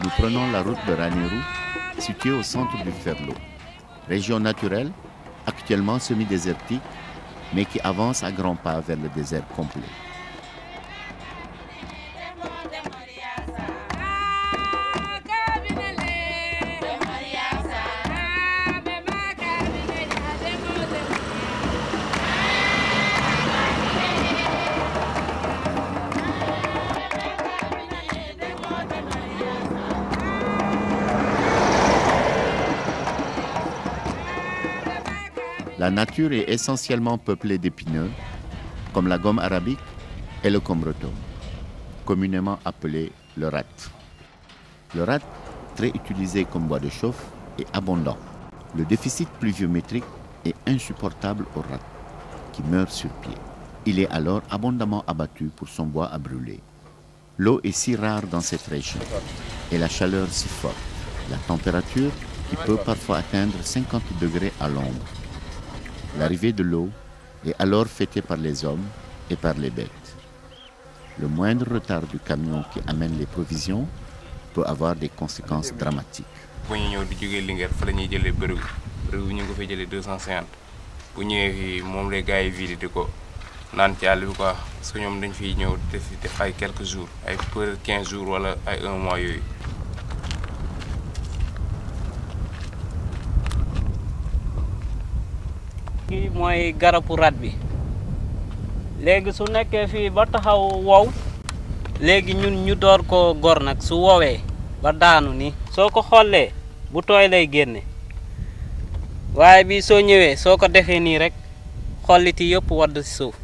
nous prenons la route de Ranérou, située au centre du Ferlo. Région naturelle, actuellement semi-désertique, mais qui avance à grands pas vers le désert complet. La nature est essentiellement peuplée d'épineux, comme la gomme arabique et le combreton, communément appelé le rat. Le rat, très utilisé comme bois de chauffe, est abondant. Le déficit pluviométrique est insupportable au rat, qui meurt sur pied. Il est alors abondamment abattu pour son bois à brûler. L'eau est si rare dans cette région et la chaleur si forte. La température qui peut parfois atteindre 50 degrés à l'ombre. L'arrivée de l'eau est alors fêtée par les hommes et par les bêtes. Le moindre retard du camion qui amène les provisions peut avoir des conséquences dramatiques. Pour ñu ñëw di jógee Linguère fa la ñuy jëlee bërigo ñu ngi ko fay jëlee 250 bu ñëwee fii moom les gars yi vidé di ko naan ci àll bi quoi parce que ñoom dañ fiy ñëw def ay quelques jours ay peu 15 jours wala ay 1 mois yooyu. kii mooy garabu rat bi léegi su nekkee fii ba taxaw wow léegi ñun ñu door ko gor nag su woowee ba daanu ni soo ko xollee bu tooy lay génne waaye bi soo ñëwee soo ko defee nii rek xolliti yëpp wadd ci suuf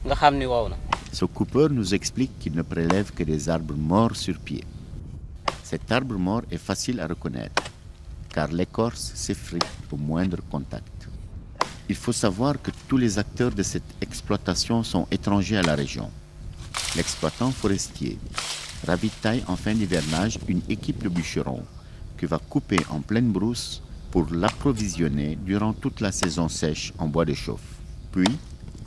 nga xam ni wow na. Ce coupeur nous explique qu'il ne prélève que des arbres morts sur pied. Cet arbre mort est facile à reconnaître car l'écorce s'effrite au moindre contact. Il faut savoir que tous les acteurs de cette exploitation sont étrangers à la région. L'exploitant forestier ravitaille en fin d'hivernage une équipe de bûcherons qui va couper en pleine brousse pour l'approvisionner durant toute la saison sèche en bois de chauffe. Puis,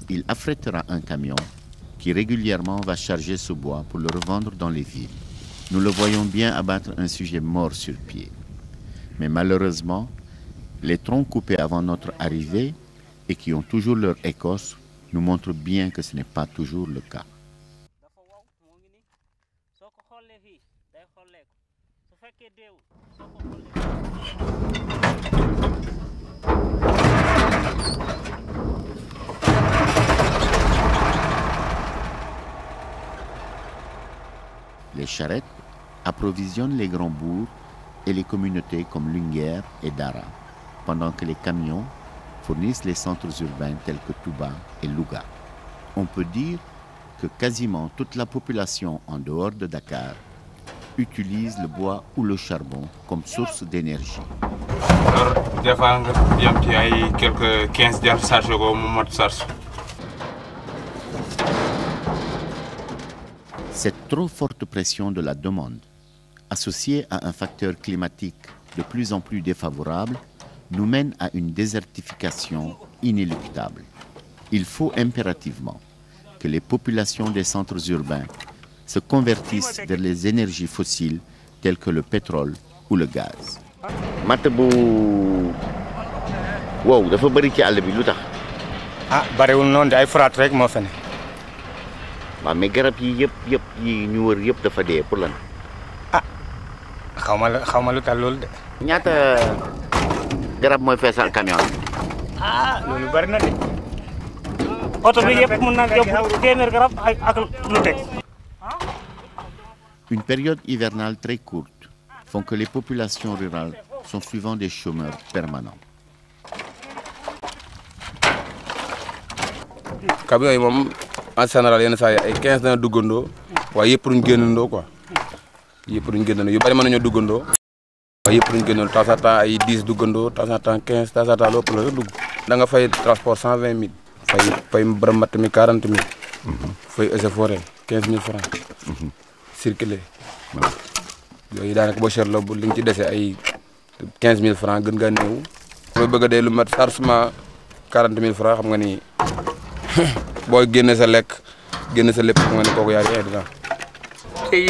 il affrètera un camion qui régulièrement va charger ce bois pour le revendre dans les villes. Nous le voyons bien abattre un sujet mort sur pied. Mais malheureusement, les troncs coupés avant notre arrivée et qui ont toujours leur écorce nous montrent bien que ce n'est pas toujours le cas. Les charrettes approvisionnent les grands bourgs et les communautés comme Linguère et Dara, pendant que les camions fournissent les centres urbains tels que Touba et Louga. On peut dire que quasiment toute la population en dehors de Dakar utilise le bois ou le charbon comme source d'énergie. Alors, des fois, il y a quelques 15 jours, ça je go moment charge. Cette trop forte pression de la demande, associée à un facteur climatique de plus en plus défavorable, nous mène à une désertification inéluctable. Il faut impérativement que les populations des centres urbains se convertissent vers les énergies fossiles telles que le pétrole ou le gaz. matt bu wow dafa bari ci àll bi lu tax. ah bariwul noonu de ay furaat rek moo fa ne. waaw mais garab yi yëpp yi ñu wër yëpp dafa dee pour lan. ah xaw ma lu tax loolu de. ñaata garab mooy feesal camion. ah loolu bari na de. oto bi yëpp mën na yóbbu téeméer garab ak lu teg. Une période hivernale très courte font que les populations rurales sont souvent des chômeurs permanents. camion yi moom en général yenn saa yi ay 15 dana duggandoo waaye yëpp duñ génnandoo quoi yëpp duñ génnandoo yu bari mën nañoo duggandoo waaye yëpp duñ génnandoo temps à temps ay 10 duggandoo temps à temps 15 temps à temps lépp la dugg. da nga fay transport 120 000 fay borom matt mi 40 000 fay eaux et forêt 15 000 francs circuler yooyu daanaka boo seetloo bu li nga ci dese ay 15 000 francs gën ngaa néew. booy bëgg a dee lu mat chargement 40 000 francs xam nga ni boo génne sa lekk génne sa lépp xam nga ni kooku yaa ngi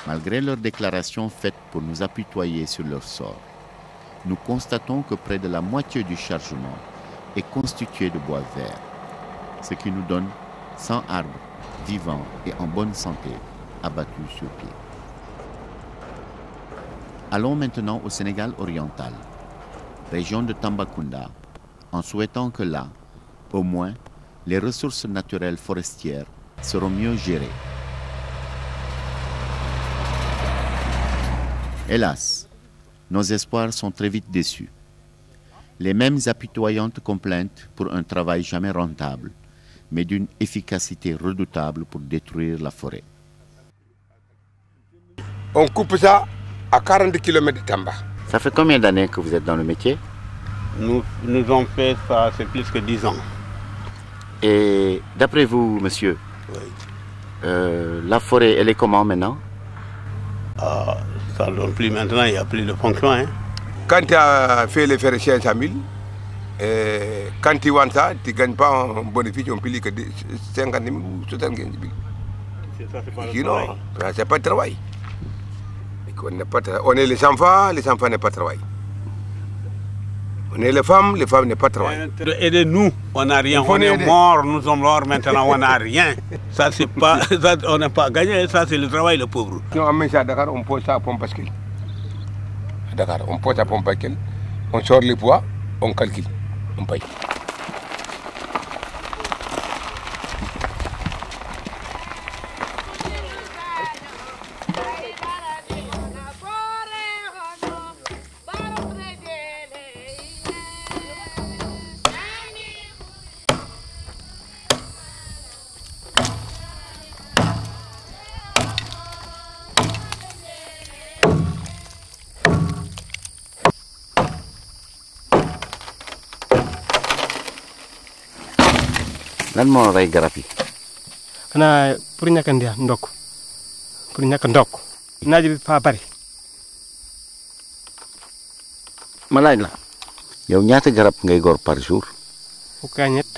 Malgré leurs déclarations faites pour nous apitoyer sur leur sort, nous constatons que près de la moitié du chargement est constitué de bois vert, ce qui nous donne 100 arbres vivants et en bonne santé abattus sur pied. Allons maintenant au Sénégal oriental, région de Tambacounda, en souhaitant que là, au moins, les ressources naturelles forestières seront mieux gérées. Hélas, nos espoirs sont très vite déçus. Les mêmes apitoyantes complaintes pour un travail jamais rentable, mais d'une efficacité redoutable pour détruire la forêt. On coupe ça à 40 km de Tamba. Ça fait combien d'années que vous êtes dans le métier? Nous avons fait ça, c'est plus que 10 ans. Et d'après vous, monsieur, Oui. la forêt, elle est comment maintenant? Ça ne donne plus maintenant, il n'y a plus de fonction. Hein. Quand tu as fait les faire 500 000, quand tu vends ça, tu ne gagnes pas un bénéfice, on peut dire que 50 000 ou 75 000. Ça, c'est pas le Sinon, travail. c'est pas de travail. On est les enfants n'ont pas de travail. On est les femmes n'ont pas de travail. Aidez-nous, on n'a rien, on est mort, nous sommes morts maintenant, on n'a rien. Ça, c'est pas, ça, on n'a pas gagné, ça, c'est le travail, le pauvre. Si on met ça à Dakar, on pose ça à Pompasquel. À Dakar, on pose ça à Pompasquel, on sort les poids, on calcule, on paye. lan moo rey garab yi? xanaa pour ñàkk a ndokk pour ñàkk a ndokk naaj bi fa bari. ma laaj la yow ñaata garab ngay gor par jour? fukka ñett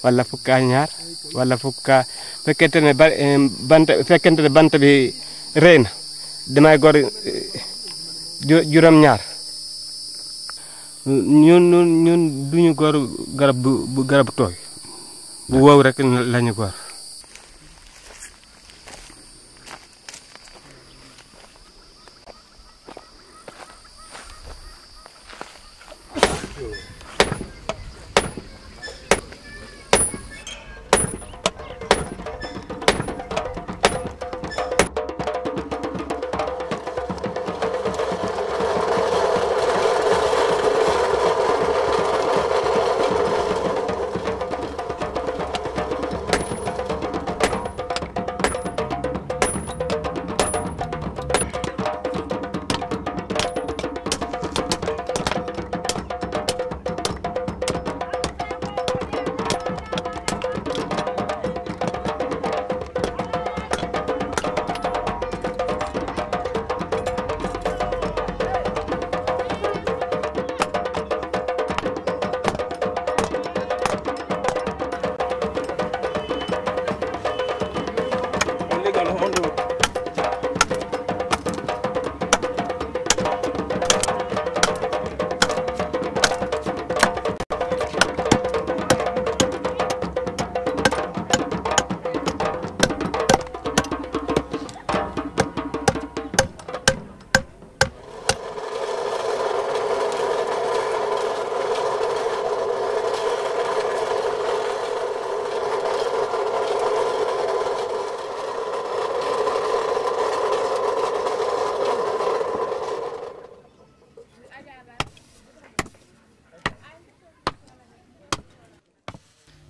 wala fukka ñaar wala fukka fekkente ne bant bi rëy na damay gor juróom ñaar ñun duñu gor garab bu garab tooy bu wow rek lañu gor.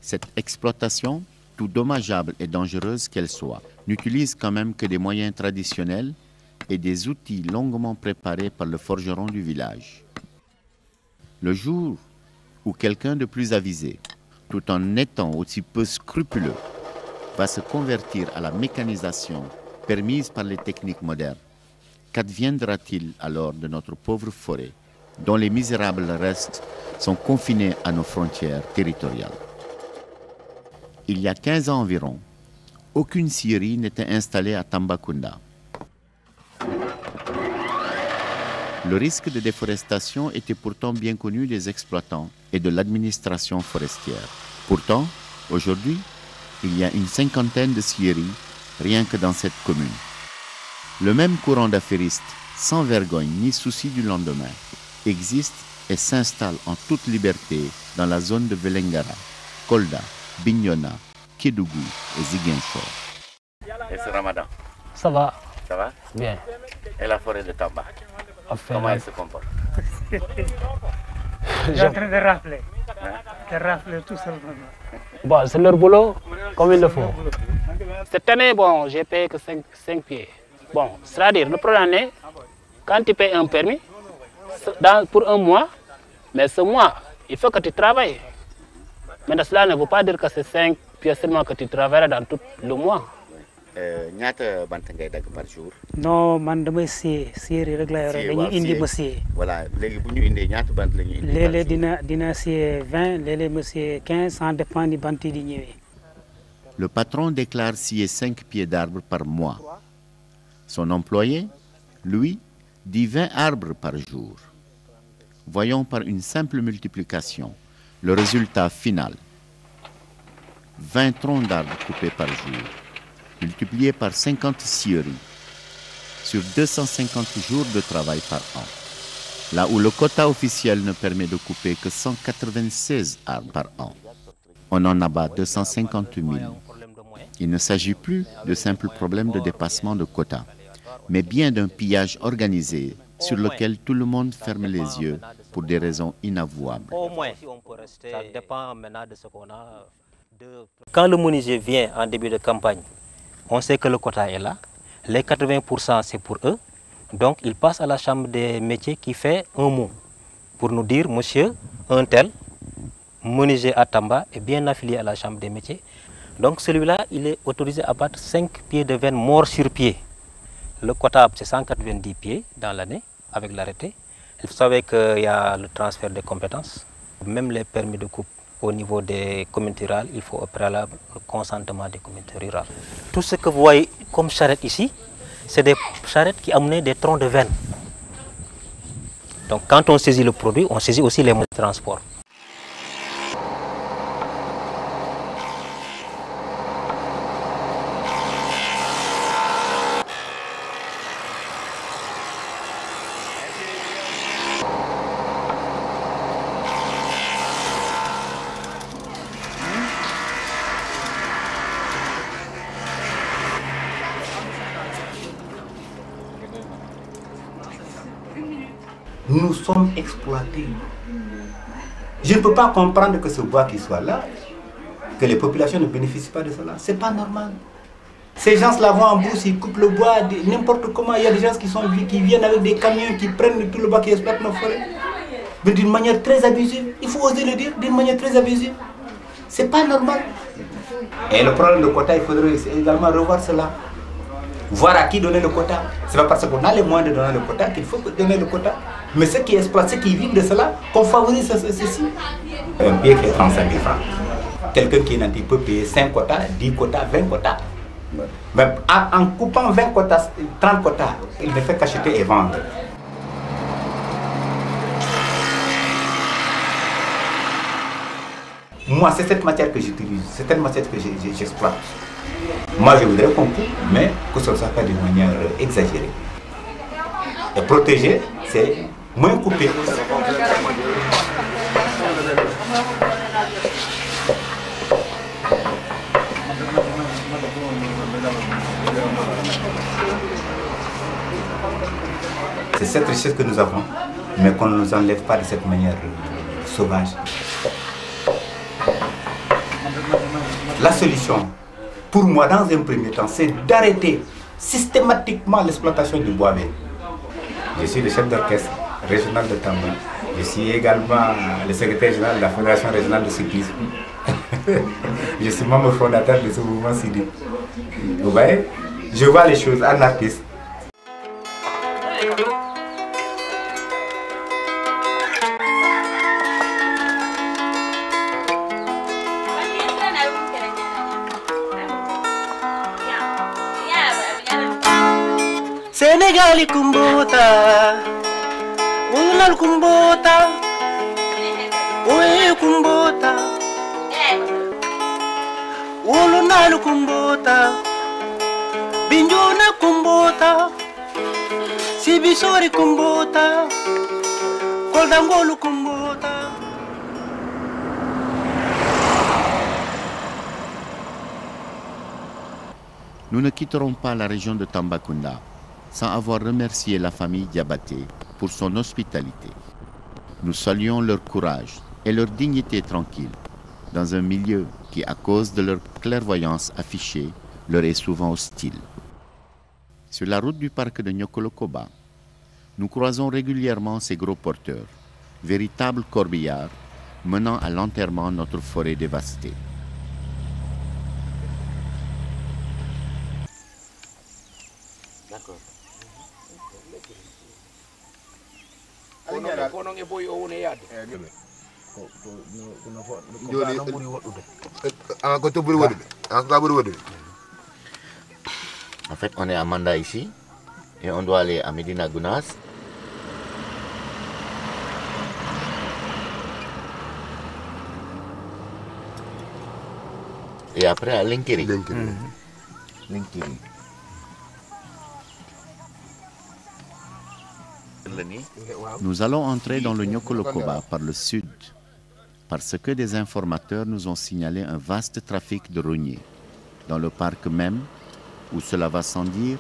Cette exploitation, tout dommageable et dangereuse qu'elle soit, n'utilise quand même que des moyens traditionnels et des outils longuement préparés par le forgeron du village. Le jour où quelqu'un de plus avisé, tout en étant aussi peu scrupuleux, va se convertir à la mécanisation permise par les techniques modernes, qu'adviendra-t-il alors de notre pauvre forêt, dont les misérables restes sont confinés à nos frontières territoriales? Il y a 15 ans environ, aucune scierie n'était installée à Tambacounda. Le risque de déforestation était pourtant bien connu des exploitants et de l'administration forestière. Pourtant, aujourd'hui, il y a une cinquantaine de scieries rien que dans cette commune. Le même courant d'affairistes, sans vergogne ni souci du lendemain, existe et s'installe en toute liberté dans la zone de Vélingara, Kolda, Bignona, Kédougou et Ziguinchor. Et ce Ramadan? Ça va. Ça va? Bien. Et la forêt de Tamba? Comment elle se comporte? Je suis en train de rafler. De rafler tout simplement. Bon, c'est leur boulot comme il le faut. Cette année, bon, j'ai payé que 5 pieds. Bon, c'est-à-dire, le problème est, quand tu payes un permis, pour un mois, mais ce mois, il faut que tu travailles. Mais cela ne veut pas dire que c'est 5 pieds seulement que tu travailleras dans tout le mois. ñaata bant ngay dagg par jour? Non, man damay séeri rek la yore dañuy indi ma séye. Voilà, léegi bu ñu indee ñaata bant la ñuy indi? Léeg-léeg dina séye 20, léeg-léeg ma séye 15, ça dépend di bant yi di ñëwee. Le patron déclare scier 5 pieds d'arbres par mois. Son employé, lui, dit 20 arbres par jour. Voyons par une simple multiplication le résultat final. 20 troncs d'arbres coupés par jour, multiplié par 50 scieries, sur 250 jours de travail par an. Là où le quota officiel ne permet de couper que 196 arbres par an, on en abat 250 000. Il ne s'agit plus de simples problèmes de dépassement de quota, mais bien d'un pillage organisé sur lequel tout le monde ferme les yeux pour des raisons inavouables. Au moins, ça dépend maintenant de ce qu'on a. Quand le menuisier vient en début de campagne, on sait que le quota est là. Les 80% c'est pour eux. Donc ils passent à la chambre des métiers qui fait un mot pour nous dire, monsieur, un tel, menuisier à Tamba, est bien affilié à la chambre des métiers. Donc celui-là, il est autorisé à battre 5 pieds de veine mort sur pied. Le quota, c'est 190 pieds dans l'année avec l'arrêté. Vous savez qu'il y a le transfert des compétences. Même les permis de coupe au niveau des communautés rurales, il faut au préalable le consentement des communautés rurales. Tout ce que vous voyez comme charrette ici, c'est des charrettes qui amenaient des troncs de veine. Donc quand on saisit le produit, on saisit aussi les moyens de transport. Nous sommes exploités. Je ne peux pas comprendre que ce bois qui soit là, que les populations ne bénéficient pas de cela. C'est pas normal. Ces gens-là vont en brousse, ils coupent le bois n'importe comment. Il y a des gens qui viennent avec des camions, qui prennent tout le bois qui exploite nos forêts. Mais d'une manière très abusive. Il faut oser le dire, d'une manière très abusive. C'est pas normal. Et le problème de quota, il faudrait également revoir cela. Voir à qui donner le quota. Ce n'est pas parce qu'on a les moyens de donner le quota qu'il faut donner le quota. Mais ceux qui exploitent, ceux qui vivent de cela, qu'on favorise ceci. Un pied qui est 35 000 francs. Quelqu'un qui est nanti peut payer 5 quotas, 10 quotas, 20 quotas. Mais en coupant 20 quotas, 30 quotas, il ne fait qu'acheter et vendre. Moi, c'est cette matière que j'utilise, c'est cette matière que j'exploite. Moi, je voudrais qu'on coupe, mais que ce ne soit pas de manière exagérée. Et protéger, c'est moins couper. C'est cette richesse que nous avons, mais qu'on ne nous enlève pas de cette manière sauvage. La solution, pour moi, dans un premier temps, c'est d'arrêter systématiquement l'exploitation du bois vert. Je suis le chef d'orchestre régional de Tamba. Je suis également le secrétaire général de la Fédération régionale de cyclisme. Je suis membre fondateur de ce mouvement CIDI. Vous voyez, je vois les choses en artiste. Senegali kumbota, Ulal kumbota, Ue kumbota, Ulunal kumbota, Binjuna kumbota, Sibisori kumbota, Koldangolu kumbota. Nous ne quitterons pas la région de Tambacounda sans avoir remercié la famille Diabaté pour son hospitalité. Nous saluons leur courage et leur dignité tranquille dans un milieu qui, à cause de leur clairvoyance affichée, leur est souvent hostile. Sur la route du parc de Nyokolokoba, nous croisons régulièrement ces gros porteurs, véritables corbillards menant à l'enterrement de notre forêt dévastée. D'accord. En fait, on est à Manda ici et on doit aller à Medina Gounass. Et après à Linkiri. Linkiri. Nous allons entrer dans le Nyokolokoba par le sud, parce que des informateurs nous ont signalé un vaste trafic de rogniers. Dans le parc même, où cela va sans dire,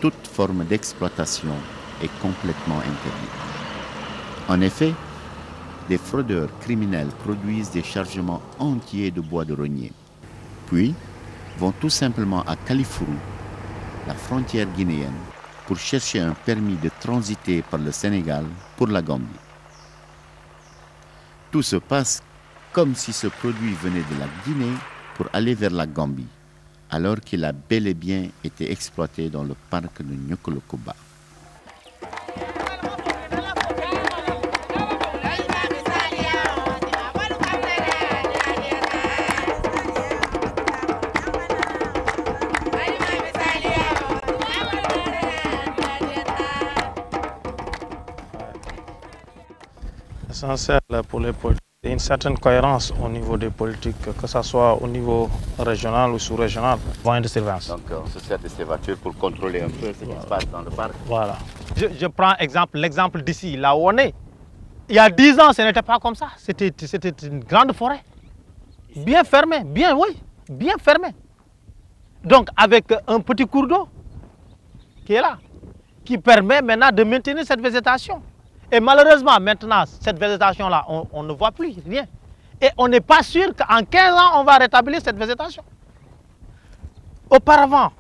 toute forme d'exploitation est complètement interdite. En effet, des fraudeurs criminels produisent des chargements entiers de bois de rognier, puis vont tout simplement à Kalifuru, la frontière guinéenne, pour chercher un permis de transiter par le Sénégal pour la Gambie. Tout se passe comme si ce produit venait de la Guinée pour aller vers la Gambie, alors qu'il a bel et bien été exploité dans le parc de Nyokolokoba. Essentiel pour les politiques, une certaine cohérence au niveau des politiques, que ce soit au niveau régional ou sous-régional. Voies de surveillance. Donc on se sert de ces voitures pour contrôler un peu ce qui se passe dans le parc. Voilà. Je prends l'exemple d'ici, là où on est. Il y a 10 ans, ce n'était pas comme ça. C'était une grande forêt. Bien fermée, bien fermée. Donc avec un petit cours d'eau qui est là, qui permet maintenant de maintenir cette végétation. Et malheureusement, maintenant, cette végétation-là, on ne voit plus rien. Et on n'est pas sûr qu'en 15 ans, on va rétablir cette végétation. Auparavant,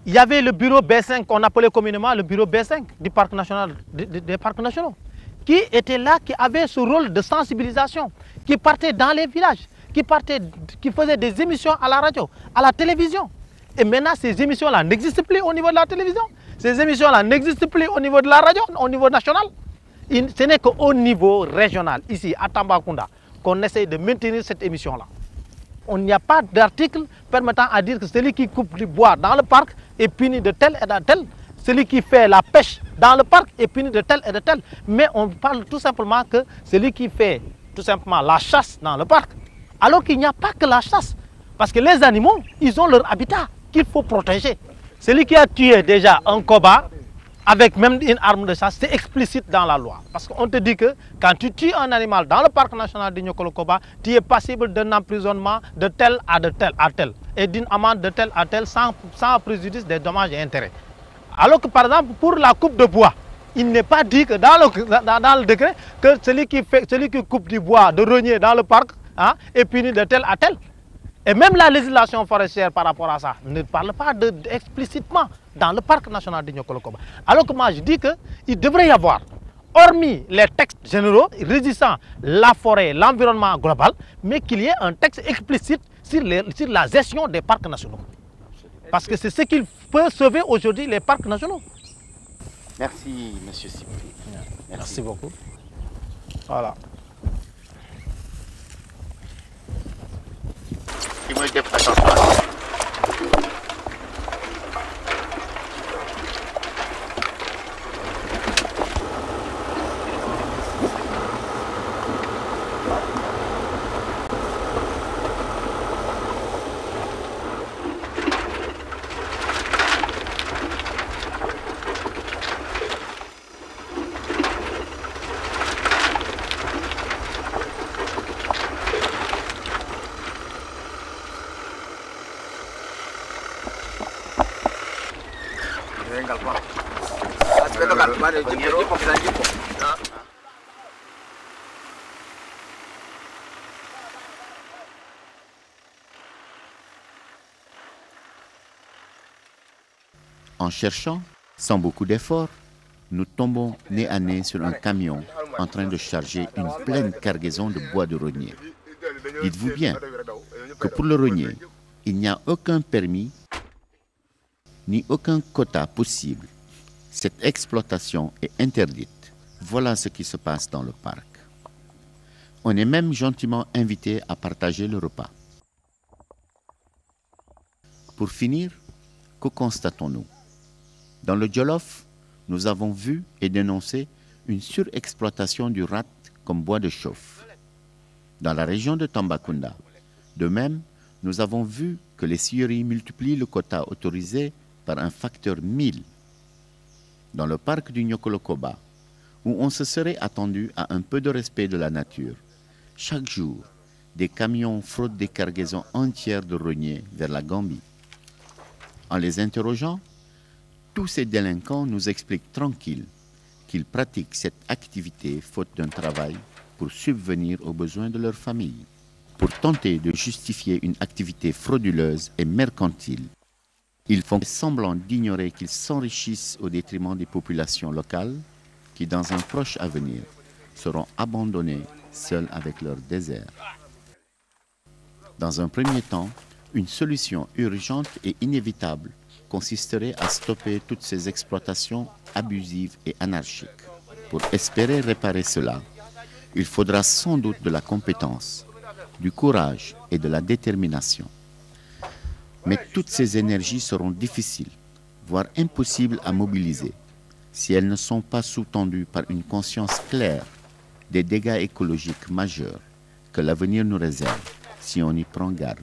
il y avait le bureau B5, qu'on appelait communément le bureau B5 du parc national, des parcs nationaux, qui était là, qui avait ce rôle de sensibilisation, qui partait dans les villages, qui faisait des émissions à la radio, à la télévision. Et maintenant, ces émissions-là n'existent plus au niveau de la télévision. Ces émissions-là n'existent plus au niveau de la radio, au niveau national. Ce n'est qu'au niveau régional, ici à Tambacounda, qu'on essaye de maintenir cette émission-là. On n'y a pas d'article permettant à dire que celui qui coupe du bois dans le parc est puni de tel et de tel. Celui qui fait la pêche dans le parc est puni de tel et de tel. Mais on parle tout simplement que celui qui fait tout simplement la chasse dans le parc, alors qu'il n'y a pas que la chasse. Parce que les animaux, ils ont leur habitat qu'il faut protéger. Celui qui a tué déjà un koba, avec même une arme de chasse, c'est explicite dans la loi. Parce qu'on te dit que quand tu tues un animal dans le parc national de Nyokolokoba, tu es passible d'un emprisonnement de tel à tel, et d'une amende de tel à tel sans préjudice des dommages et intérêts. Alors que par exemple, pour la coupe de bois, il n'est pas dit que dans le décret que celui qui coupe du bois de rognier dans le parc est puni de tel à tel. Et même la législation forestière par rapport à ça ne parle pas explicitement dans le parc national de Nyokolokoba. Alors que moi je dis qu'il devrait y avoir, hormis les textes généraux régissant la forêt, l'environnement global, mais qu'il y ait un texte explicite sur la gestion des parcs nationaux. Parce que c'est ce qui peut sauver aujourd'hui les parcs nationaux. Merci, monsieur Cyprien. Merci beaucoup. Voilà. En cherchant, sans beaucoup d'efforts, nous tombons nez à nez sur un camion en train de charger une pleine cargaison de bois de rognier. Dites-vous bien que pour le rognier, il n'y a aucun permis ni aucun quota possible. Cette exploitation est interdite. Voilà ce qui se passe dans le parc. On est même gentiment invité à partager le repas. Pour finir, que constatons-nous? Dans le Jolof, nous avons vu et dénoncé une surexploitation du rat comme bois de chauffe. Dans la région de Tambacounda, de même, nous avons vu que les scieries multiplient le quota autorisé par un facteur 1000. Dans le parc du Nyokolokoba, où on se serait attendu à un peu de respect de la nature, chaque jour, des camions fraudent des cargaisons entières de rogniers vers la Gambie. En les interrogeant, tous ces délinquants nous expliquent tranquilles qu'ils pratiquent cette activité faute d'un travail pour subvenir aux besoins de leur famille. Pour tenter de justifier une activité frauduleuse et mercantile, ils font semblant d'ignorer qu'ils s'enrichissent au détriment des populations locales qui, dans un proche avenir, seront abandonnées seules avec leur désert. Dans un premier temps, une solution urgente et inévitable consisterait à stopper toutes ces exploitations abusives et anarchiques. Pour espérer réparer cela, il faudra sans doute de la compétence, du courage et de la détermination. Mais toutes ces énergies seront difficiles, voire impossibles à mobiliser, si elles ne sont pas sous-tendues par une conscience claire des dégâts écologiques majeurs que l'avenir nous réserve si on y prend garde.